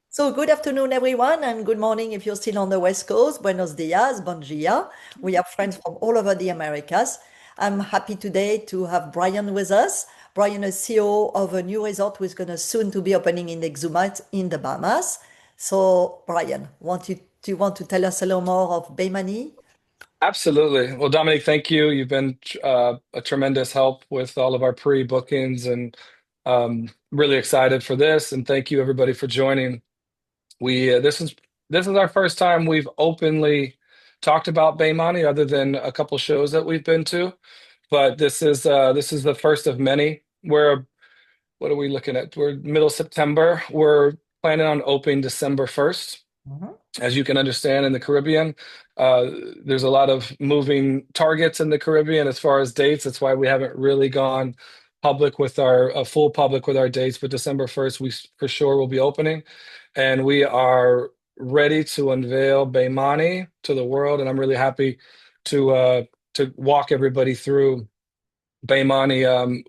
So good afternoon, everyone, and good morning if you're still on the West Coast. Buenos dias, bon dia. We have friends from all over the Americas. I'm happy today to have Brian with us. Brian is CEO of a new resort who's going to soon to be opening in Exuma in the Bahamas. So, Brian, do you want to tell us a little more of Baymahni? Absolutely. Well, Dominic, thank you. You've been a tremendous help with all of our pre-bookings and really excited for this. And thank you everybody for joining. We this is our first time we've openly talked about Baymani other than a couple shows that we've been to. But this is the first of many. What are we looking at? We're middle September. We're planning on opening December 1st. Mhm. As you can understand, in the Caribbean, uh, there's a lot of moving targets in the Caribbean as far as dates. That's why we haven't really gone public with our full public with our dates. But December 1st, for sure will be opening, and we are ready to unveil Baymani to the world. And I'm really happy to walk everybody through Baymani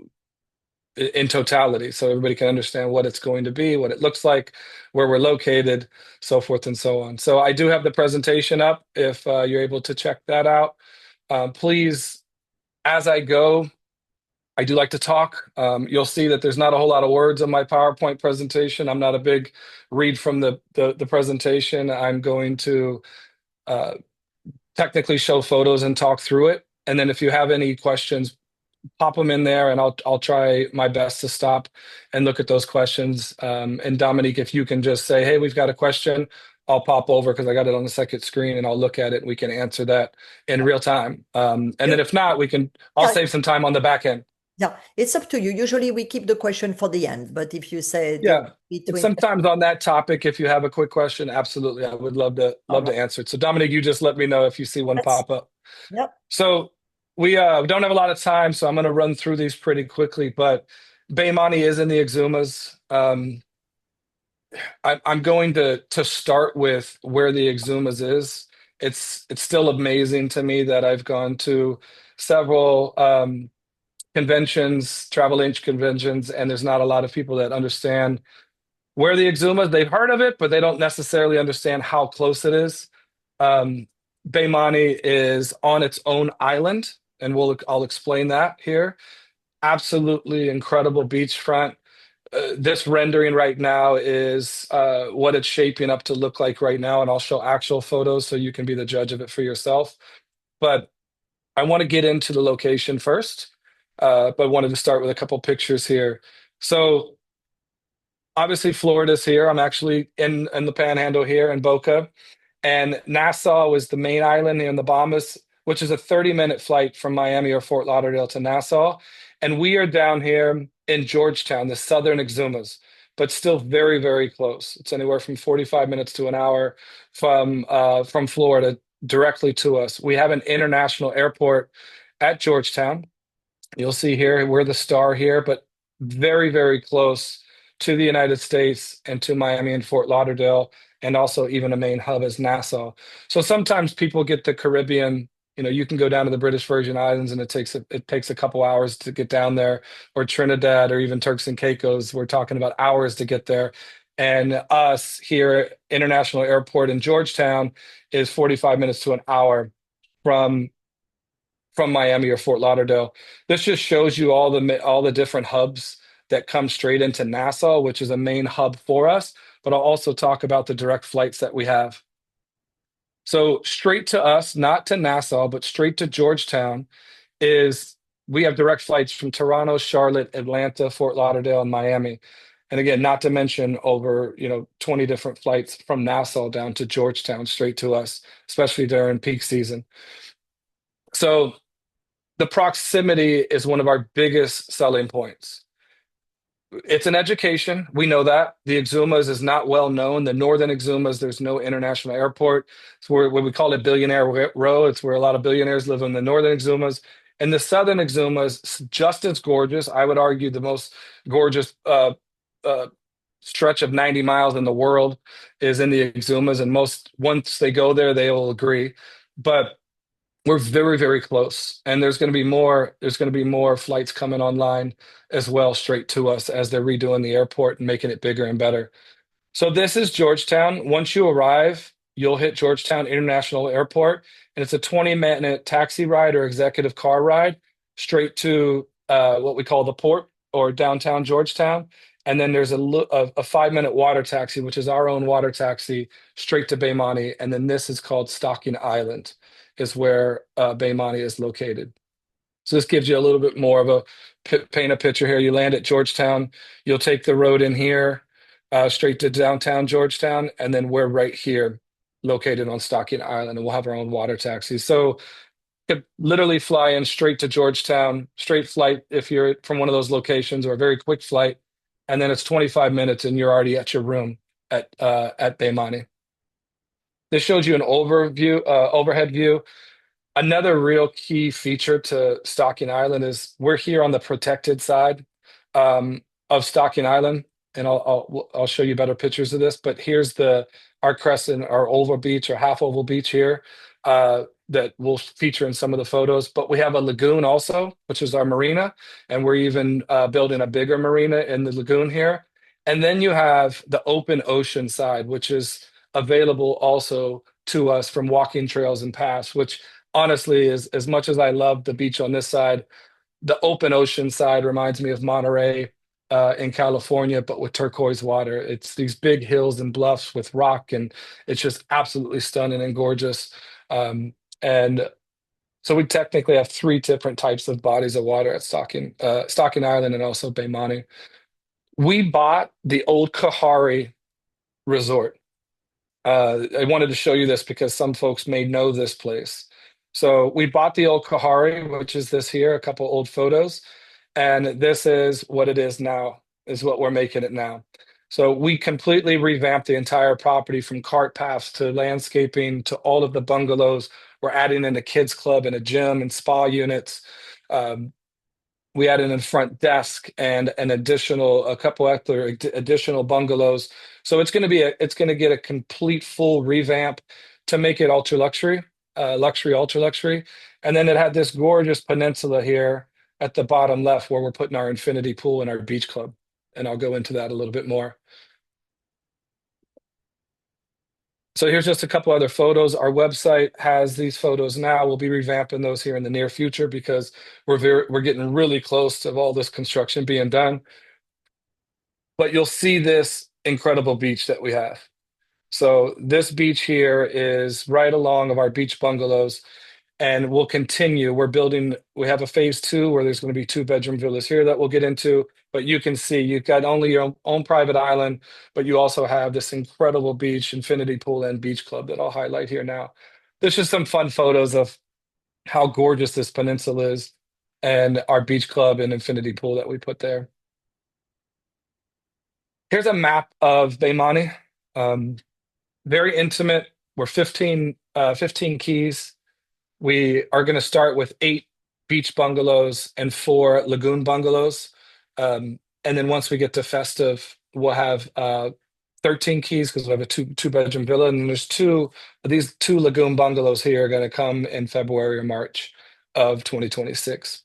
in totality so everybody can understand what it's going to be, what it looks like, where we're located, so forth and so on. So I do have the presentation up if you're able to check that out. Please, as I go, I do like to talk. You'll see that there's not a whole lot of words on my PowerPoint presentation. I'm not a big read from the presentation. I'm going to uh, technically show photos and talk through it. And then if you have any questions, pop them in there and I'll try my best to stop and look at those questions. And Dominique, if you can just say, hey, we've got a question, I'll pop over because I got it on the second screen and I'll look at it and we can answer that in real time. And then if not, I'll Yeah, save some time on the back end. yeah, it's up to you. Usually we keep the question for the end, but if you say do Yeah. But between, sometimes on that topic, if you have a quick question, absolutely, I would all love right, to answer it. So Dominique, you just let me know if you see one let's, pop up. yep. So we don't have a lot of time, so I'm going to run through these pretty quickly. But Baymani is in the Exumas. I'm going to start with where the Exumas is. It's still amazing to me that I've gone to several conventions, travel inch conventions, and there's not a lot of people that understand where the Exumas. They've heard of it, but they don't necessarily understand how close it is. Um, Baymani is on its own island, and I'll explain that here. Absolutely incredible beachfront. This rendering right now is what it's shaping up to look like right now, and I'll show actual photos so you can be the judge of it for yourself. But I want to get into the location first, but wanted to start with a couple pictures here. So obviously Florida's here. I'm actually in the Panhandle here in Boca. And Nassau was the main island in the Bahamas, which is a 30-minute flight from Miami or Fort Lauderdale to Nassau. And we are down here in Georgetown, the southern Exumas, but still very, very close. It's anywhere from 45 minutes to an hour from Florida directly to us. We have an international airport at Georgetown. You'll see here we're the star here, but very, very close to the United States and to Miami and Fort Lauderdale, and also even a main hub is Nassau. So sometimes people get the Caribbean. You can go down to the British Virgin Islands and it takes a couple hours to get down there, or Trinidad, or even Turks and Caicos. We're talking about hours to get there. And us here, International Airport in Georgetown, is 45 minutes to an hour from Miami or Fort Lauderdale. This just shows you all the different hubs that come straight into Nassau, which is a main hub for us. But I'll also talk about the direct flights that we have. So straight to us, not to Nassau, but straight to Georgetown is we have direct flights from Toronto, Charlotte, Atlanta, Fort Lauderdale, and Miami. And again, not to mention over, 20 different flights from Nassau down to Georgetown straight to us, especially during peak season. So the proximity is one of our biggest selling points. It's an education. We know that. The Exumas is not well known. The northern Exumas, there's no international airport. It's where we call it Billionaire Row. It's where a lot of billionaires live in the northern Exumas. And the southern Exumas, just as gorgeous. I would argue the most gorgeous uh, stretch of 90 miles in the world is in the Exumas. And most, once they go there, they will agree. But We're very, very close, and there's going to be more flights coming online as well, straight to us as they're redoing the airport and making it bigger and better. So this is Georgetown. Once you arrive, you'll hit Georgetown International Airport, and it's a 20-minute taxi ride or executive car ride straight to what we call the port or downtown Georgetown. And then there's a 5-minute water taxi, which is our own water taxi, straight to Baymahni. And then this is called Stocking Island, is where Baymahni is located. So this gives you a little bit more of a paint a picture here. You land at Georgetown, you'll take the road in here straight to downtown Georgetown, and then we're right here located on Stocking Island, and we'll have our own water taxi. So you could literally fly in straight to Georgetown, straight flight if you're from one of those locations, or a very quick flight, and then it's 25 minutes and you're already at your room at Baymani. This shows you an overhead view. Another real key feature to Stocking Island is we're here on the protected side of Stocking Island, and I'll show you better pictures of this. But here's our crescent, our oval beach, or half oval beach here that will feature in some of the photos. But we have a lagoon also, which is our marina, and we're even building a bigger marina in the lagoon here. And then you have the open ocean side, which is available also to us from walking trails and paths, which honestly, as much as I love the beach on this side, the open ocean side reminds me of Monterey in California, but with turquoise water. It's these big hills and bluffs with rock, and it's just absolutely stunning and gorgeous. And so we technically have three different types of bodies of water at Stocking Island and also Baymani. We bought the old Kahari Resort. I wanted to show you this because some folks may know this place. So we bought the old Kahari, which is this here, a couple old photos, and this is what it is now, is what we're making it now. So we completely revamped the entire property from cart paths to landscaping to all of the bungalows. We're adding in a kids club and a gym and spa units. Um, we added in front desk and a couple other additional bungalows. So it's going to get a complete full revamp to make it ultra luxury, luxury, ultra luxury. And then it had this gorgeous peninsula here at the bottom left where we're putting our infinity pool and our beach club. And I'll go into that a little bit more. So here's just a couple other photos. Our website has these photos now. We'll be revamping those here in the near future because we're getting really close to all this construction being done. But you'll see this incredible beach that we have. So this beach here is right along of our beach bungalows, and we'll continue. We have a phase 2 where there's going to be 2-bedroom villas here that we'll get into. But you can see you've got only your own private island, but you also have this incredible beach, infinity pool, and beach club that I'll highlight here now. There's just some fun photos of how gorgeous this peninsula is and our beach club and infinity pool that we put there. Here's a map of Baymani. Um, Very intimate. We're 15 keys. We are going to start with 8 beach bungalows and 4 lagoon bungalows. And then once we get to Festive, we'll have 13 keys because we have a two-bedroom villa. And there's these 2 lagoon bungalows here are going to come in February or March of 2026.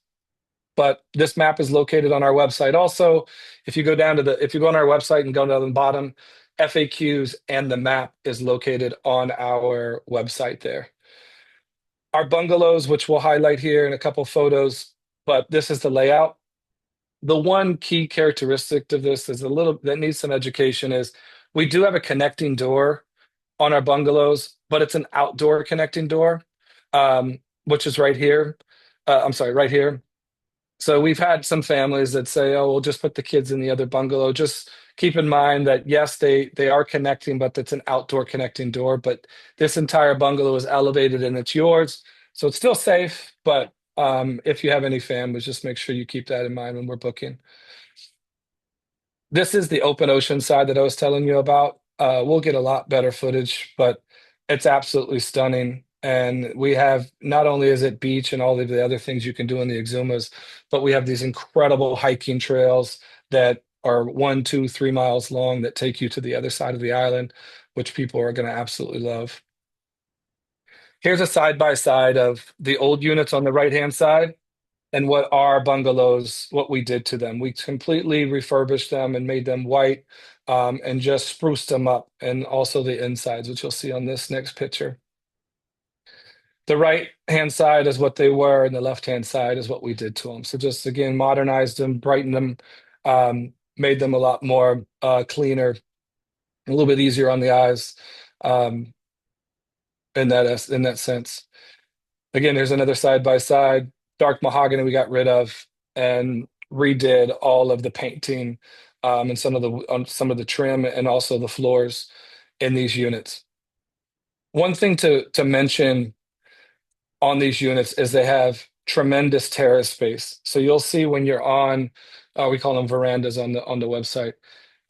But this map is located on our website also. If you go on our website and go down to the bottom, FAQs and the map is located on our website there. Our bungalows, which we'll highlight here in a couple photos, but this is the layout. The one key characteristic of this is that needs some education is we do have a connecting door on our bungalows, but it's an outdoor connecting door, which is right here. I'm sorry, right here. So we've had some families that say, "Oh, we'll just put the kids in the other bungalow." Just keep in mind that yes, they are connecting, but it's an outdoor connecting door. But this entire bungalow is elevated and it's yours, so it's still safe. But if you have any families, just make sure you keep that in mind when we're booking. This is the open ocean side that I was telling you about. We'll get a lot better footage, but it's absolutely stunning. And we have not only is it beach and all of the other things you can do in the Exumas, but we have these incredible hiking trails that are 1, 2, 3 miles long that take you to the other side of the island, which people are going to absolutely love. Here's a side by side of the old units on the right hand side and what our bungalows, what we did to them. We completely refurbished them and made them white, and just spruced them up, and also the insides, which you'll see on this next picture. The right hand side is what they were, and the left hand side is what we did to them. So just again, modernized them, brightened them, made them a lot more cleaner, a little bit easier on the eyes, um, in that sense. Again, there's another side by side. Dark mahogany we got rid of and redid all of the painting, and some of the trim and also the floors in these units. One thing to mention on these units is they have tremendous terrace space. So you'll see when you're on, we call them verandas on the website.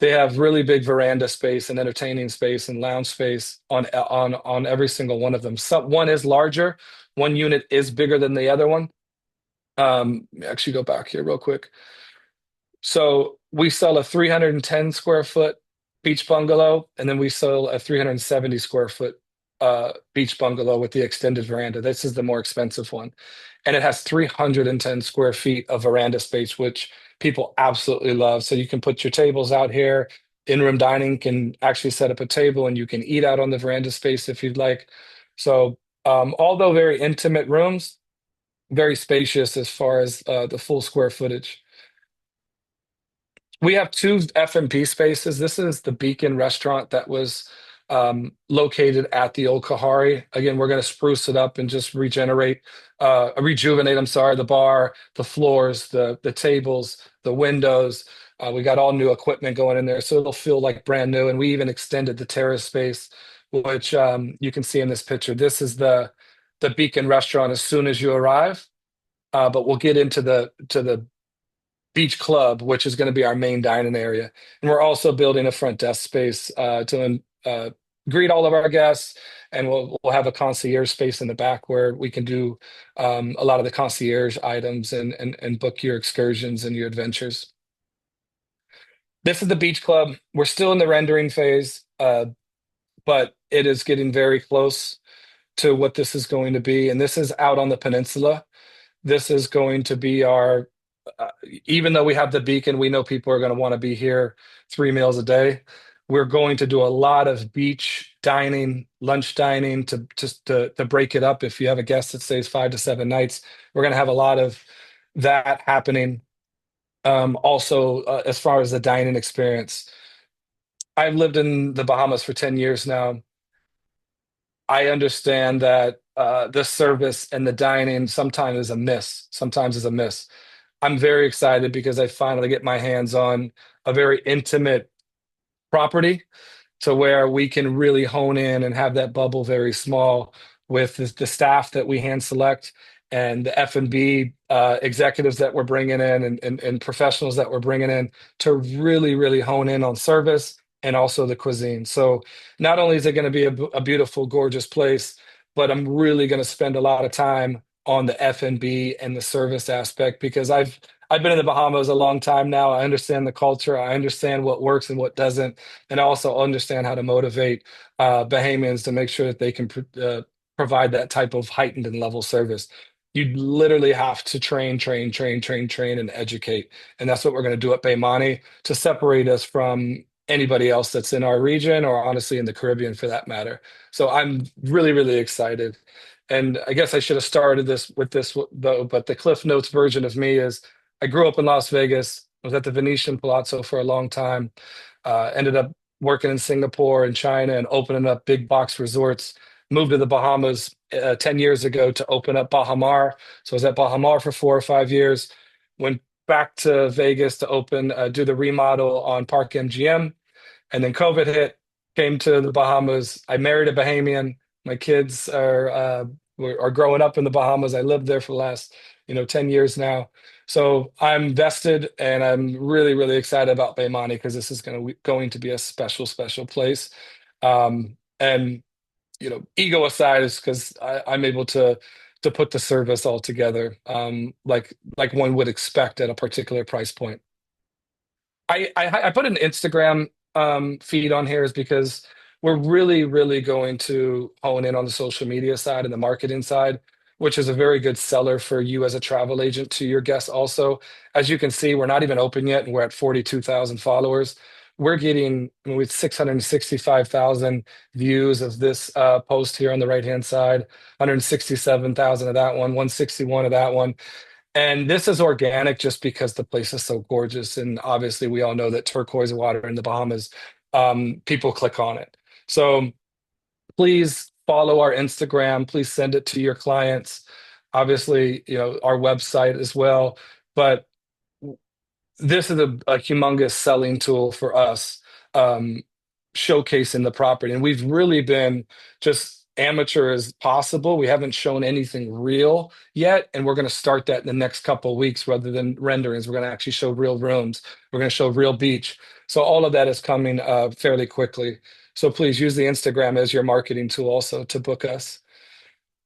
They have really big veranda space and entertaining space and lounge space on every single one of them. One is larger, one unit is bigger than the other one. Actually, go back here real quick. So we sell a 310 square foot beach bungalow, and then we sell a 370 square foot beach bungalow with the extended veranda. This is the more expensive one. And it has 310 square feet of veranda space, which people absolutely love. So you can put your tables out here. In-room dining can actually set up a table and you can eat out on the veranda space if you'd like. So, although very intimate rooms, very spacious as far as the full square footage. We have two F&B spaces. This is the Beacon restaurant that was located at the old Kahari. Again, we're going to spruce it up and just rejuvenate, I'm sorry, the bar, the floors, the tables, the windows. We got all new equipment going in there, so it'll feel like brand new. And we even extended the terrace space, which you can see in this picture. This is the Beacon restaurant as soon as you arrive. But we'll get into the beach club, which is going to be our main dining area. And we're also building a front desk space to greet all of our guests. And we'll have a concierge space in the back where we can do a lot of the concierge items and book your excursions and your adventures. This is the beach club. We're still in the rendering phase, but it is getting very close to what this is going to be. And this is out on the peninsula. This is going to be our, even though we have the beacon, we know people are going to want to be here 3 meals a day. We're going to do a lot of beach dining, lunch dining to break it up. If you have a guest that stays 5 to 7 nights, we're going to have a lot of that happening. Also, as far as the dining experience, I've lived in the Bahamas for 10 years now. I understand that the service and the dining sometimes is a miss. Sometimes is a miss. I'm very excited because I finally get my hands on a very intimate property to where we can really hone in and have that bubble very small with the staff that we hand select and the F&B executives that we're bringing in and professionals that we're bringing in to really, really hone in on service and also the cuisine. So not only is it going to be a beautiful, gorgeous place, but I'm really going to spend a lot of time on the F&B and the service aspect because I've been in the Bahamas a long time now. I understand the culture. I understand what works and what doesn't, and I also understand how to motivate Bahamians to make sure that they can provide that type of heightened and level service. You literally have to train, and educate. And that's what we're going to do at Baymahni to separate us from anybody else that's in our region or honestly in the Caribbean for that matter. So I'm really, really excited. And I guess I should have started this with this though, but the Cliff Notes version of me is I grew up in Las Vegas, was at the Venetian Palazzo for a long time, ended up working in Singapore and China and opening up big box resorts. Moved to the Bahamas 10 years ago to open up Bahamar. So I was at Bahamar for 4 or 5 years. Went back to Vegas to do the remodel on Park MGM. And then COVID hit, came to the Bahamas. I married a Bahamian. My kids are growing up in the Bahamas. I lived there for the last, 10 years now. So I'm vested and I'm really, really excited about Baymani because this is going to be a special, special place. And ego aside is because I'm able to put the service all together, like one would expect at a particular price point. I put an Instagram feed on here is because we're really, really going to hone in on the social media side and the marketing side, which is a very good seller for you as a travel agent to your guests also. As you can see, we're not even open yet, and we're at 42,000 followers. We're getting with 665,000 views of this post here on the right-hand side, 167,000 of that one, 161 of that one. And this is organic just because the place is so gorgeous. And obviously, we all know that turquoise water in the Bahamas, people click on it. So please follow our Instagram. Please send it to your clients. Obviously, our website as well. But this is a humongous selling tool for us, um, showcasing the property. And we've really been just amateur as possible. We haven't shown anything real yet, and we're going to start that in the next couple of weeks rather than renderings. We're going to actually show real rooms. We're going to show real beach. So all of that is coming fairly quickly. So please use the Instagram as your marketing tool also to book us.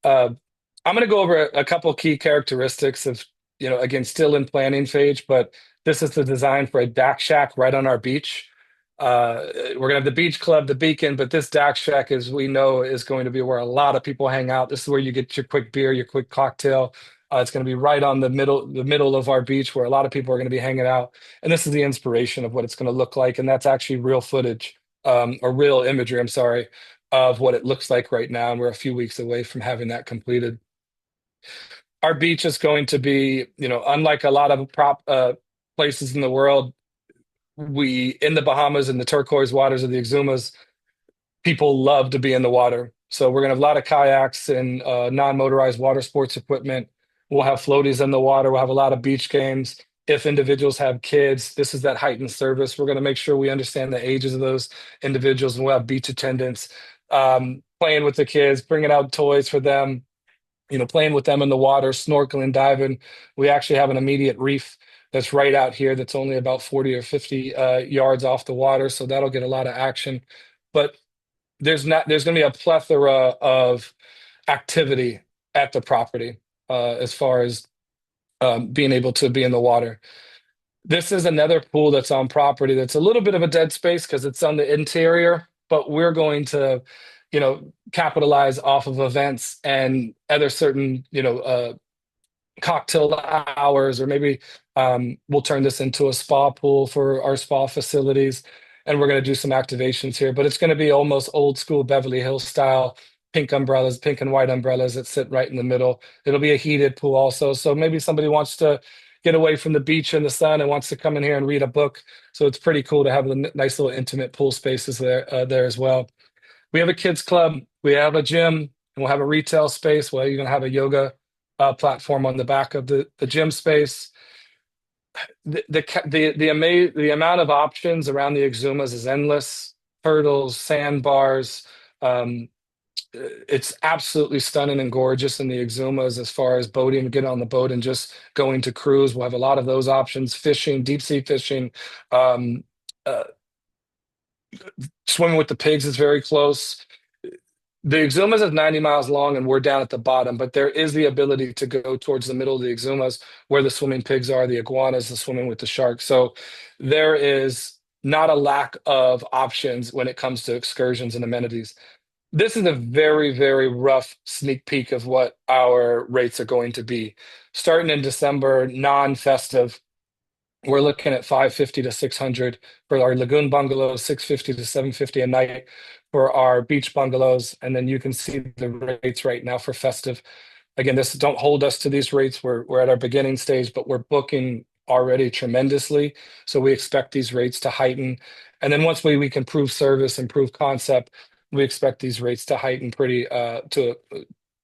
Uh, I'm going to go over a couple key characteristics of, again, still in planning phase, but this is the design for a DAC shack right on our beach. We're going to have the beach club, the beacon, but this DAC shack, as we know, is going to be where a lot of people hang out. This is where you get your quick beer, your quick cocktail. It's going to be right on the middle of our beach where a lot of people are going to be hanging out. And this is the inspiration of what it's going to look like. And that's actually real footage, or real imagery, I'm sorry, of what it looks like right now. And we're a few weeks away from having that completed. Our beach is going to be, unlike a lot of places in the world, we in the Bahamas in the turquoise waters of the Exumas, people love to be in the water. So we're gonna have a lot of kayaks and non-motorized water sports equipment. We'll have floaties in the water. We'll have a lot of beach games. If individuals have kids, this is that heightened service. We're gonna make sure we understand the ages of those individuals, and we'll have beach attendants playing with the kids, bringing out toys for them, playing with them in the water, snorkeling, diving. We actually have an immediate reef that's right out here that's only about 40 or 50 yards off the water, so that'll get a lot of action. But there's going to be a plethora of activity at the property as far as being able to be in the water. This is another pool that's on property that's a little bit of a dead space because it's on the interior, but we're going to, capitalize off of events and other certain, cocktail hours, or maybe we'll turn this into a spa pool for our spa facilities. And we're going to do some activations here, but it's going to be almost old school Beverly Hills style, pink umbrellas, pink and white umbrellas that sit right in the middle. It'll be a heated pool also. So maybe somebody wants to get away from the beach and the sun and wants to come in here and read a book. So it's pretty cool to have the nice little intimate pool spaces there as well. We have a kids club, we have a gym, and we'll have a retail space. Well, you're going to have a yoga platform on the back of the gym space. The amount of options around the Exumas is endless. Turtles, sandbars. It's absolutely stunning and gorgeous in the Exumas as far as boating, get on the boat and just going to cruise. We'll have a lot of those options. Fishing, deep sea fishing. Um, uh, Swimming with the pigs is very close. The Exumas is 90 miles long and we're down at the bottom, but there is the ability to go towards the middle of the Exumas where the swimming pigs are, the iguanas, the swimming with the sharks. So there is not a lack of options when it comes to excursions and amenities. This is a very, very rough sneak peek of what our rates are going to be. Starting in December, non-festive, we're looking at 550 to 600 for our lagoon bungalows, 650 to 750 a night for our beach bungalows. And then you can see the rates right now for festive. Again, this don't hold us to these rates. We're at our beginning stage, but we're booking already tremendously. So we expect these rates to heighten. And then once we can prove service and prove concept, we expect these rates to heighten pretty to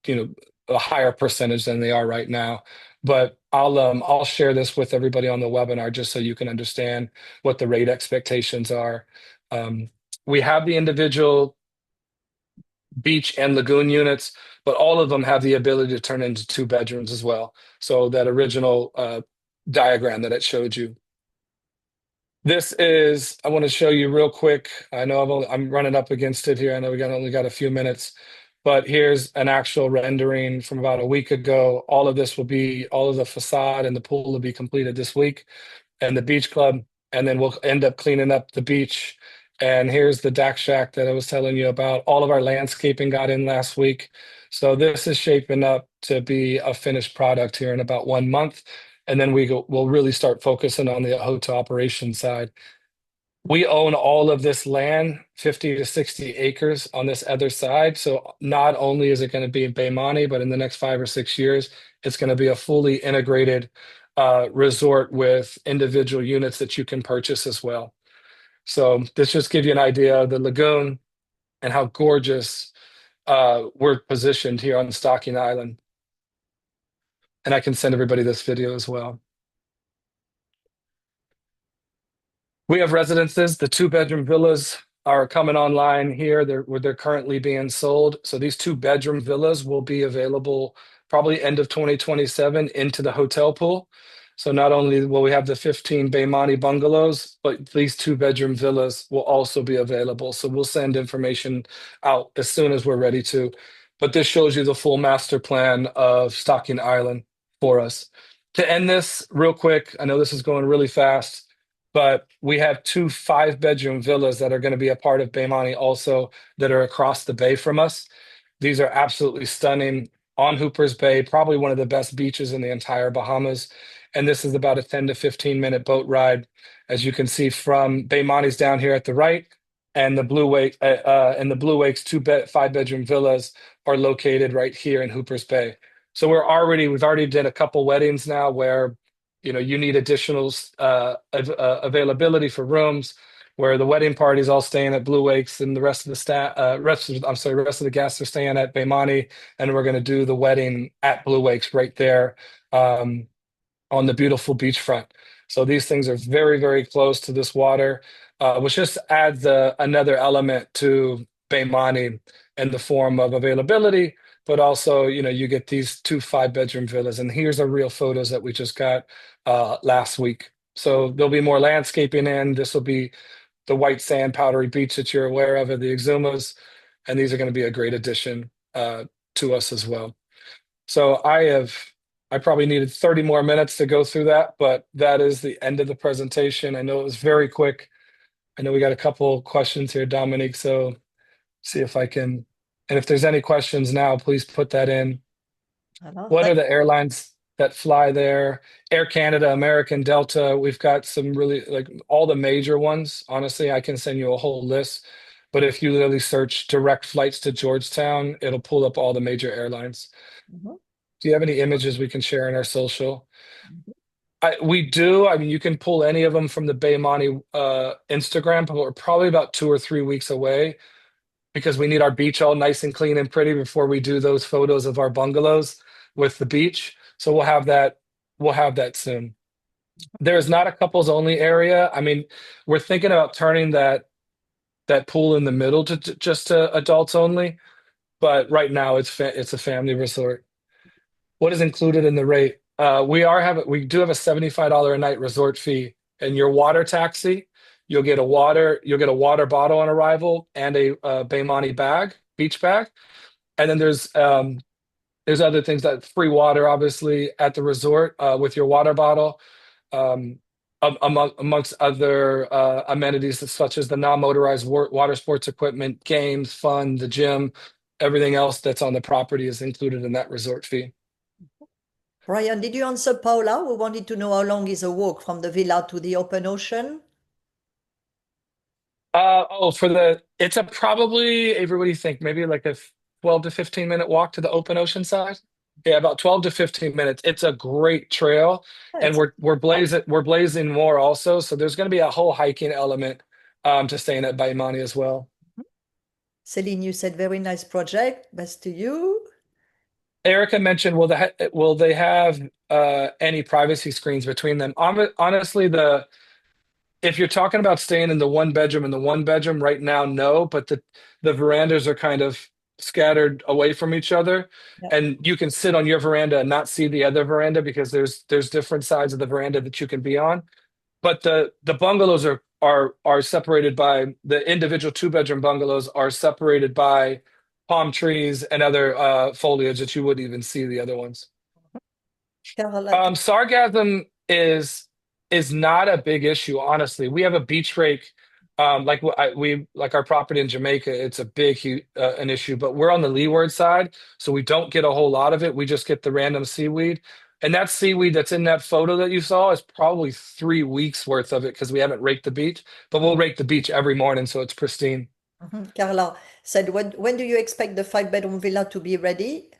you know a higher percentage than they are right now. But I'll share this with everybody on the webinar just so you can understand what the rate expectations are. Um, we have the individual beach and lagoon units, but all of them have the ability to turn into two bedrooms as well. So that original diagram that it showed you. This is, I want to show you real quick. I know I'm running up against it here. I know only got a few minutes, but here's an actual rendering from about a week ago. All of the facade and the pool will be completed this week and the beach club. And then we'll end up cleaning up the beach And here's the DAC shack that I was telling you about. All of our landscaping got in last week. So this is shaping up to be a finished product here in about 1 month. And then we'll really start focusing on the hotel operations side. We own all of this land, 50 to 60 acres on this other side. So not only is it going to be in Baymani, but in the next 5 or 6 years, it's going to be a fully integrated resort with individual units that you can purchase as well. So this just gives you an idea of the lagoon and how gorgeous we're positioned here on Stocking Island. And I can send everybody this video as well. We have residences. The two-bedroom villas are coming online here. They're currently being sold. So these two-bedroom villas will be available probably end of 2027 into the hotel pool. So not only will we have the 15 Baymani bungalows, but these two-bedroom villas will also be available. So we'll send information out as soon as we're ready to. But this shows you the full master plan of Stocking Island for us. To end this real quick, I know this is going really fast, but we have two five-bedroom villas that are going to be a part of Baymani also that are across the bay from us. These are absolutely stunning on Hooper's Bay, probably one of the best beaches in the entire Bahamas. And this is about a 10 to 15-minute boat ride, as you can see from Baymani's down here at the right, and the Blue Wake's five-bedroom villas are located right here in Hooper's Bay. So we've already did a couple weddings now where you need additional availability for rooms, where the wedding party's all staying at Blue Wakes and the rest of the rest of the guests are staying at Baymani, and we're going to do the wedding at Blue Wakes right there on the beautiful beachfront. So these things are very, very close to this water, which just adds another element to Baymani in the form of availability, but also, you get these two five-bedroom villas. And here's the real photos that we just got last week. So there'll be more landscaping in. This will be the white sand, powdery beach that you're aware of at the Exumas. And these are going to be a great addition to us as well. So I probably needed 30 more minutes to go through that, but that is the end of the presentation. I know it was very quick. I know we got a couple questions here, Dominique, so see if I can, and if there's any questions now, please put that in. Alors, What are the airlines that fly there? Air Canada, American, Delta. We've got some really, like, all the major ones. Honestly, I can send you a whole list. But if you literally search direct flights to Georgetown, it'll pull up all the major airlines. mhm, Do you have any images we can share in our social? mhm. We do. I mean, you can pull any of them from the Baymani Instagram, but we're probably about 2 or 3 weeks away because we need our beach all nice and clean and pretty before we do those photos of our bungalows with the beach. So we'll have that. We'll have that soon. There's not a couples only area. I mean, we're thinking about turning that pool in the middle to just to adults only, but right now it's a family resort. What is included in the rate? We do have a $75 a night resort fee, and your water taxi. You'll get a water bottle on arrival and a Baymani beach bag, and then there's other things like free water, obviously, at the resort with your water bottle, um, amongst other amenities such as the non-motorized water sports equipment, games, fun, the gym, everything else that's on the property is included in that resort fee. Brian, did you answer Paula, who wanted to know how long is a walk from the villa to the open ocean? It's a probably, Avery, what do you think? Maybe like a 12 to 15-minute walk to the open ocean side? Yeah, about 12 to 15 minutes. It's a great trail, Oh, and it's we're blazing more also. So there's going to be a whole hiking element to staying at Baimani as well. Celine, you said very nice project. Best to you. Erica mentioned, will they have any privacy screens between them? Honestly, if you're talking about staying in the one bedroom right now, no, but the verandas are kind of scattered away from each other, Yeah. and you can sit on your veranda and not see the other veranda because there's different sides of the veranda that you can be on. But the bungalows are separated by the individual two-bedroom bungalows are separated by palm trees and other foliage that you wouldn't even see the other ones. Caroline, Sargassum is not a big issue, honestly. We have a beach rake We like our property in Jamaica, it's a an issue, but we're on the leeward side, so we don't get a whole lot of it. We just get the random seaweed. And that seaweed that's in that photo that you saw is probably 3 weeks worth of it because we haven't raked the beach, but we'll rake the beach every morning so it's pristine. Mhm. Carla said, when do you expect the five-bedroom villa to be ready?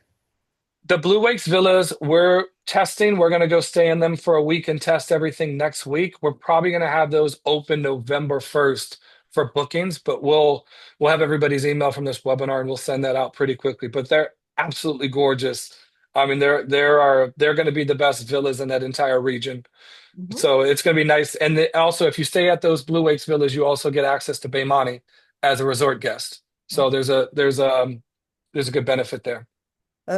The Blue Wakes villas, we're testing. We're going to go stay in them for a week and test everything next week. We're probably going to have those open November 1st for bookings, but we'll have everybody's email from this webinar and we'll send that out pretty quickly. But they're absolutely gorgeous. I mean, they're going to be the best villas in that entire region. Mhm. So it's going to be nice. And also, if you stay at those Blue Wakes villas, you also get access to Baymahni as a resort guest. So there's a good benefit there.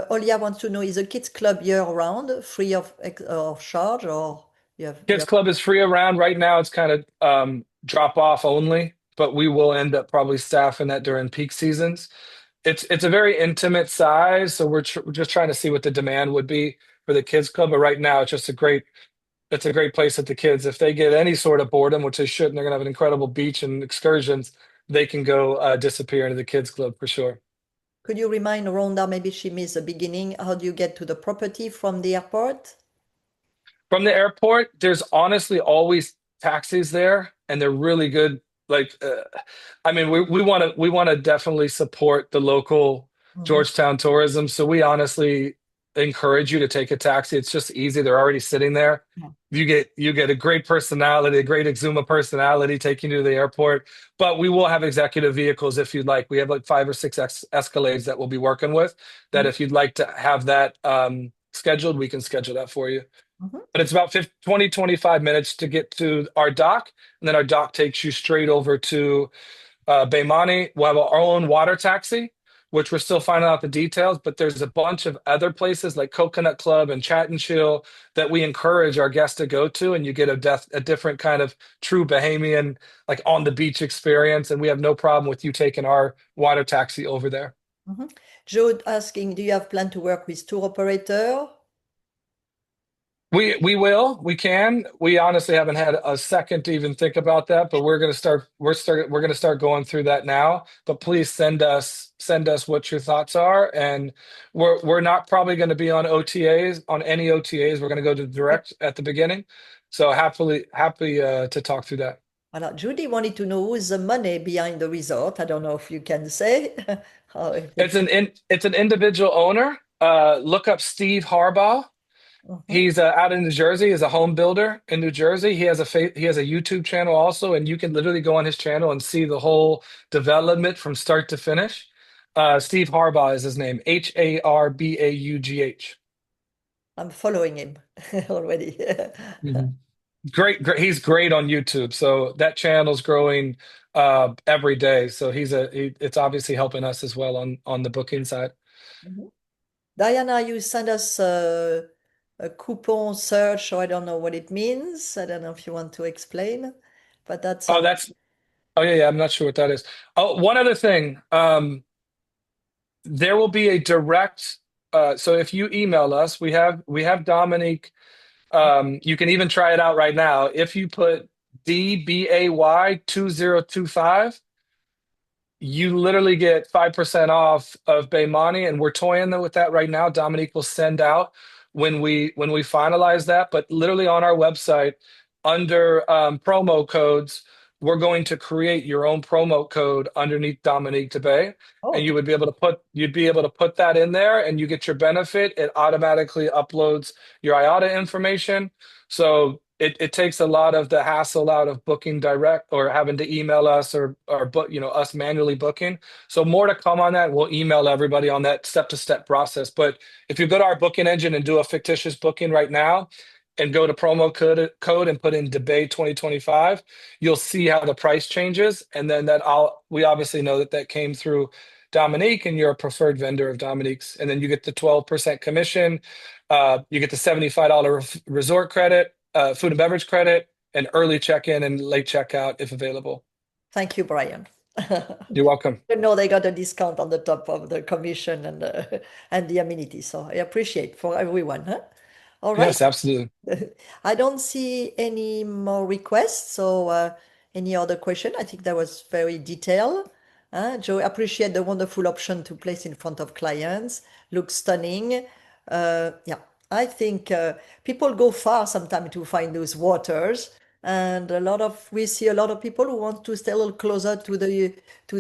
Olia wants to know, is the kids club year round, free of charge, or you Kids have Club is free around right now. It's kind of drop off only, but we will end up probably staffing that during peak seasons. It's a very intimate size, so we're just trying to see what the demand would be for the Kids Club. But right now, it's a great place that the kids, if they get any sort of boredom, which they shouldn't, they're gonna have an incredible beach and excursions. They can go disappear into the Kids Club for sure. Could you remind Rhonda, maybe she missed the beginning, how do you get to the property from the airport? From the airport, there's honestly always taxis there, and they're really good. Like, I mean, we want to definitely support the local Mhm. Georgetown tourism. So we honestly encourage you to take a taxi. It's just easy. They're already sitting there. Yeah. You get a great personality, a great Exuma personality taking you to the airport. But we will have executive vehicles if you'd like. We have like 5 or 6 Escalades that we'll be working with. That Mhm. if you'd like to have that scheduled, we can schedule that for you. Mhm. But it's about 50, 20, 25 minutes to get to our dock. And then our dock takes you straight over to Baymani. We'll have our own water taxi, which we're still finding out the details. But there's a bunch of other places like Coconut Club and Chat and Chill that we encourage our guests to go to. And you get a different kind of true Bahamian, like on the beach experience. And we have no problem with you taking our water taxi over there. Mhm. Joe asking, do you have plan to work with tour operator? We can. We honestly haven't had a second to even think about that, but we're gonna start going through that now. But please send us what your thoughts are. And we're not probably gonna be on OTAs, on any OTAs. We're gonna go to direct at the beginning. So happy to talk through that. Voilà. Judy wanted to know who is the money behind the resort. I don't know if you can say. If It's it's it's an individual owner. Look up Steve Harbaugh. Mhm. He's out in New Jersey. He's a home builder in New Jersey. He has a YouTube channel also, and you can literally go on his channel and see the whole development from start to finish. Steve Harbaugh is his name, Harbaugh. I'm following him already. Mhm. Great. He's great on YouTube. So that channel's growing every day. So it's obviously helping us as well on the booking side. Mhm. Diana, you send us a coupon search, so I don't know what it means. I don't know if you want to explain, but that's Oh, on. that's oh yeah, yeah. I'm not sure what that is. Oh, one other thing. There will be a direct so if you email us, we have Dominique. You can even try it out right now. If you put DBAY 2025, you literally get 5% off of Baymani, and we're toying with that right now. Dominique will send out when we finalize that. But literally on our website, under promo codes, we're going to create your own promo code underneath Dominique DeBay, Oh, and you'd be able to put that in there, and you get your benefit. It automatically uploads your IATA information, so it takes a lot of the hassle out of booking direct or having to email us or book, us manually booking. So more to come on that. We'll email everybody on that step-to-step process. But if you go to our booking engine and do a fictitious booking right now and go to promo code and put in debate 2025, you'll see how the price changes. And then we obviously know that came through Dominique and you're a preferred vendor of Dominique's. And then you get the 12% commission. You get the $75 resort credit, food and beverage credit, and early check-in and late checkout if available. thank you, Brian. You're welcome. You know they got a discount on the top of the commission and the amenities, so I appreciate for everyone, huh? All right. Yes, absolutely. I don't see any more requests, so Any other question? I think that was very detailed. Joe, appreciate the wonderful option to place in front of clients. Looks stunning. Yeah, I think people go far sometimes to find those waters, and we see a lot of people who want to stay a little closer to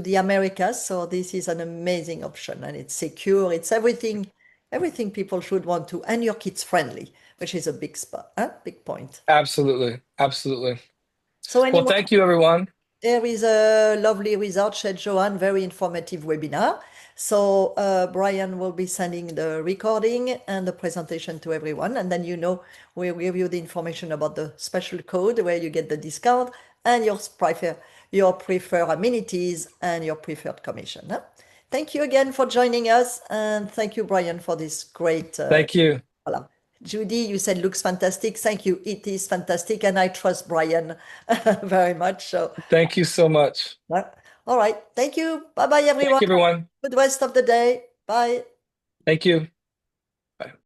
the Americas. So this is an amazing option, and it's secure. It's everything people should want to, and your kids friendly, which is a big spot, big point. Absolutely. Absolutely. So Well, anyone, thank you, everyone. there is a lovely result, said Joanne, very informative webinar. So Brian will be sending the recording and the presentation to everyone. And then we'll give you the information about the special code where you get the discount and your preferred amenities and your preferred commission. Huh? Thank you again for joining us. And thank you, Brian, for this great Thank you. voilà. Judy, you said looks fantastic. Thank you. It is fantastic. And I trust Brian very much. So Thank you so much. all right. Thank you. Bye bye, Thank everyone. you, everyone. Good rest of the day. Bye. Thank you.